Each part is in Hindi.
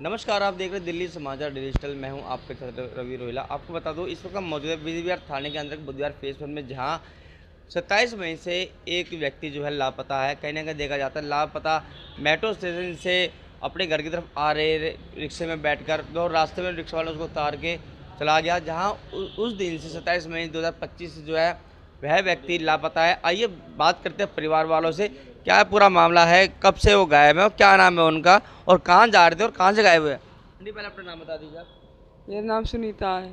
नमस्कार, आप देख रहे हैं दिल्ली समाचार डिजिटल। मैं हूं आपके साथ रवि रोहिला। आपको बता दूं, इस वक्त हम मौजूद है विजयविहार थाने के अंदर बुधवार फेज 1 में, जहां 27 मई से एक व्यक्ति जो है लापता है। कहीं ना कहीं देखा जाता है लापता मेट्रो स्टेशन से अपने घर की तरफ आ रहे रिक्शे में बैठकर, और रास्ते में रिक्शा वाला उसको उतार के चला गया। जहाँ उस दिन से 27 मई 2025 से जो है वह व्यक्ति लापता है। आइए बात करते हैं परिवार वालों से, क्या पूरा मामला है, कब से वो गायब है और क्या नाम है उनका, और कहाँ जा रहे थे और कहाँ से गायब हुए। नहीं, पहले अपना नाम बता दीजिए आप। मेरा नाम सुनीता है।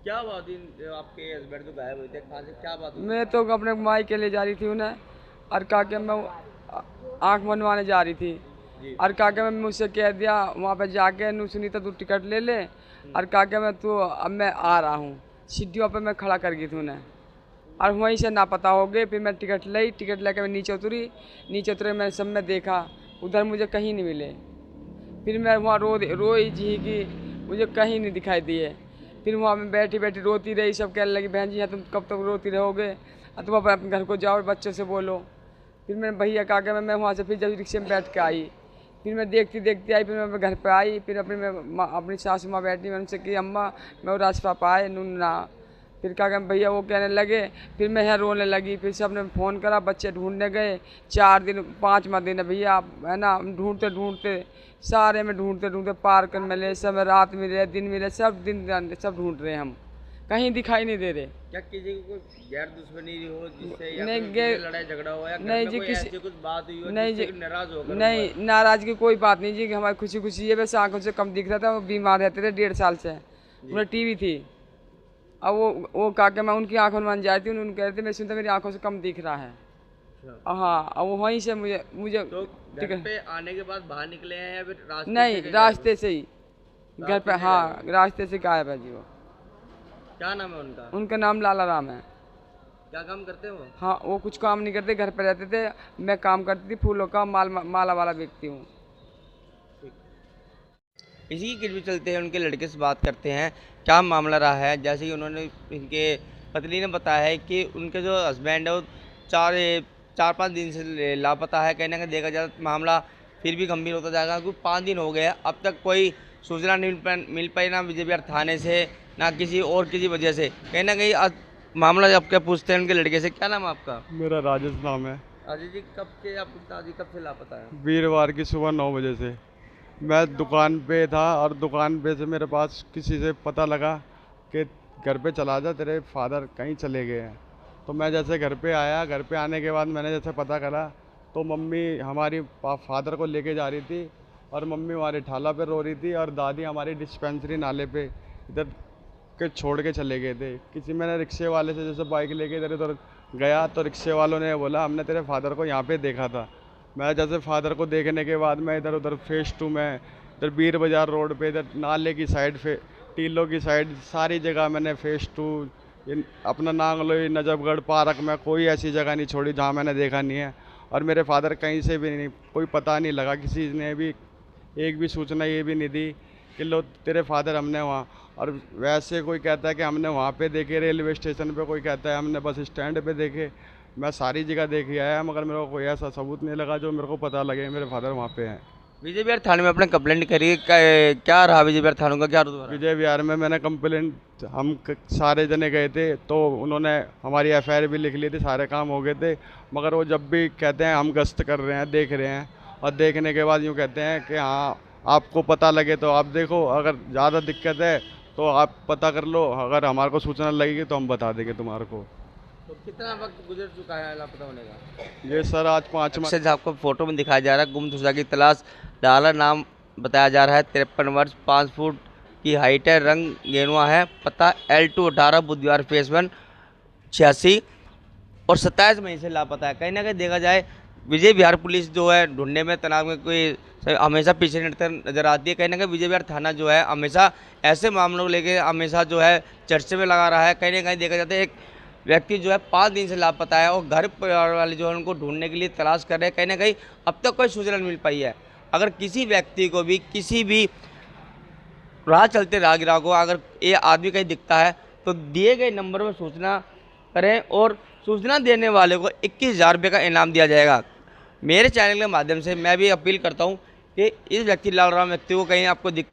क्या बात दिन आपके हस्बैंड तो गायब हुए थे, कहाँ से, क्या बात हुई? मैं तो अपने माई के लिए जा रही थी उन्हें, और काके मैं आँख बनवाने जा रही थी। जी। और काके मैं मुझसे कह दिया वहाँ पे जाके, नु सुनीता तू टिकट ले ले। और काके मैं तू अब मैं आ रहा हूँ, सीढ़ियों पे मैं खड़ा कर गई थी उन्हें, और वहीं से ना पता हो गए। फिर मैं टिकट लेके मैं नीचे उतरे, मैं सब में देखा, उधर मुझे कहीं नहीं मिले। फिर मैं वहाँ रोई जी की, मुझे कहीं नहीं दिखाई दिए। फिर वहाँ में बैठी बैठी रोती रही, सब कहने लगी बहन जी हाँ तुम कब तक रोती रहोगे, तुम अपने घर को जाओ, बच्चों से बोलो। फिर मैंने भैया कहा कि मैं वहाँ से फिर जब रिक्शे में बैठ के आई, फिर मैं देखती आई। फिर मैं अपने घर पे आई, फिर अपनी सासू माँ बैठी, मैंने उनसे कि अम्मा मैं वो राज पापा आए ना। फिर कहा कि भैया वो कहने लगे, फिर मैं यहाँ रोने लगी। फिर सब ने फ़ोन करा, बच्चे ढूंढने गए। 4 दिन 5वां दिन है भैया, है ना, ढूंढते सारे में ढूंढते पार्क में मिले, सब रात मिले, दिन मिले, सब दिन सब ढूंढ रहे हैं हम, कहीं दिखाई नहीं दे रहे। क्या किसी को कोई गैर दुश्मनी हो जिससे, या नहीं, कोई लड़ाई झगड़ा हो, या घर नहीं में जी, कोई किसी ऐसी कुछ बात हुई हो नहीं जिससे जी, नाराज होकर नहीं नाराज़ की कोई बात नहीं जी, कि हमारी खुशी खुशी है। वैसे आंखों से कम दिख रहा था, वो बीमार रहते थे 1.5 साल से, उन्हें टीवी थी। अब वो काके मैं उनकी आंखों में बन जाती हूँ, उन्होंने कह रहे थे मैं सुनता मेरी आंखों से कम दिख रहा है। हाँ, अब वो वहीं से मुझे तो घर पे आने के बाद बाहर निकले हैं या फिर रास्ते नहीं, से रास्ते से ही घर पे, से हाँ रास्ते से गायब है जी वो। क्या नाम है उनका? उनका नाम लाला राम है। क्या काम करते हैं वो? हाँ, वो कुछ काम नहीं करते, घर पे रहते थे। मैं काम करती थी, फूलों का माला वाला बेचती हूँ। इसी की किरवी चलते हैं, उनके लड़के से बात करते हैं क्या मामला रहा है। जैसे कि उन्होंने, इनके पत्नी ने बताया है कि उनके जो हस्बैंड है वो 4-5 दिन से लापता है। कहीं ना कहीं देखा जाए तो मामला फिर भी गंभीर होता जाएगा, क्योंकि 5 दिन हो गए हैं, अब तक कोई सूचना नहीं मिल पाई, ना विजयविहार थाने से ना किसी वजह से। कहीं ना कहीं मामला जब क्या पूछते हैं उनके लड़के से, क्या नाम है आपका? मेरा राजेश नाम है। अजय जी, कब के आपके पिताजी कब से लापता है? वीरवार की सुबह 9 बजे से मैं दुकान पे था, और दुकान पे से मेरे पास किसी से पता लगा कि घर पे चला जा, तेरे फादर कहीं चले गए हैं। तो मैं जैसे घर पे आया, घर पे आने के बाद मैंने जैसे पता करा, तो मम्मी हमारी फादर को लेके जा रही थी, और मम्मी हमारे ठाला पे रो रही थी, और दादी हमारी डिस्पेंसरी नाले पे इधर के छोड़ के चले गए थे। मैंने रिक्शे वाले से जैसे बाइक लेके इधर उधर गया, तो रिक्शे वालों ने बोला हमने तेरे फादर को यहाँ पे देखा था। मैं जैसे फादर को देखने के बाद मैं इधर उधर फेस 2 में, इधर बीर बाज़ार रोड पे, इधर नाले की साइड, टीलों की साइड, सारी जगह मैंने फेस 2, अपना नांगलोई, नजफगढ़ पार्क में कोई ऐसी जगह नहीं छोड़ी जहाँ मैंने देखा नहीं है। और मेरे फादर कहीं से भी नहीं, कोई पता नहीं लगा, किसी ने भी एक भी सूचना ये भी नहीं दी कि लो तेरे फादर हमने वहाँ। और वैसे कोई कहता है कि हमने वहाँ पे देखे रेलवे स्टेशन पे, कोई कहता है हमने बस स्टैंड पे देखे। मैं सारी जगह देख आया, मगर मेरे को कोई ऐसा सबूत नहीं लगा जो मेरे को पता लगे मेरे फादर वहाँ पे हैं। विजयविहार थाने में अपने कंप्लेंट करी, क्या रहा विजयविहार थानों का, क्या रुतबा रहा? विजय विहार में मैंने कंप्लेंट, हम सारे जने गए थे, तो उन्होंने हमारी एफआईआर भी लिख ली थी, सारे काम हो गए थे। मगर वो जब भी कहते हैं हम गश्त कर रहे हैं, देख रहे हैं, और देखने के बाद यूँ कहते हैं कि हाँ आपको पता लगे तो आप देखो, अगर ज़्यादा दिक्कत है तो आप पता कर लो, अगर हमारे को सूचना लगेगी तो हम बता देंगे तुम्हारे को। तो कितना वक्त गुजर चुका है लापता होने का? ये सर आज 5 माह से आपको फोटो में दिखाया जा रहा है, गुमशुदा की तलाश, डाला नाम बताया जा रहा है, 53 वर्ष, 5 फुट की हाइट है, रंग गेनुआ है, पता L2 18 बुधवार फेस 1 86, और 27 मई से लापता है। कहीं ना कहीं देखा जाए विजयविहार पुलिस जो है ढूंढने में तनाव में कोई हमेशा पीछे नजर आती है। कहीं ना कहीं विजयविहार थाना जो है हमेशा ऐसे मामलों को लेकर हमेशा जो है चर्चे में लगा रहा है। कहीं ना कहीं देखा जाता है एक व्यक्ति जो है 5 दिन से लापता है, और घर परिवार वाले जो है उनको ढूंढने के लिए तलाश कर रहे हैं। कहीं ना कहीं अब तक कोई सूचना नहीं मिल पाई है। अगर किसी व्यक्ति को भी, किसी भी राह चलते राहगीर को अगर ये आदमी कहीं दिखता है तो दिए गए नंबर पर सूचना करें, और सूचना देने वाले को 21,000 रुपये का इनाम दिया जाएगा। मेरे चैनल के माध्यम से मैं भी अपील करता हूँ कि इस व्यक्ति लाल राम व्यक्ति को कहीं आपको दिख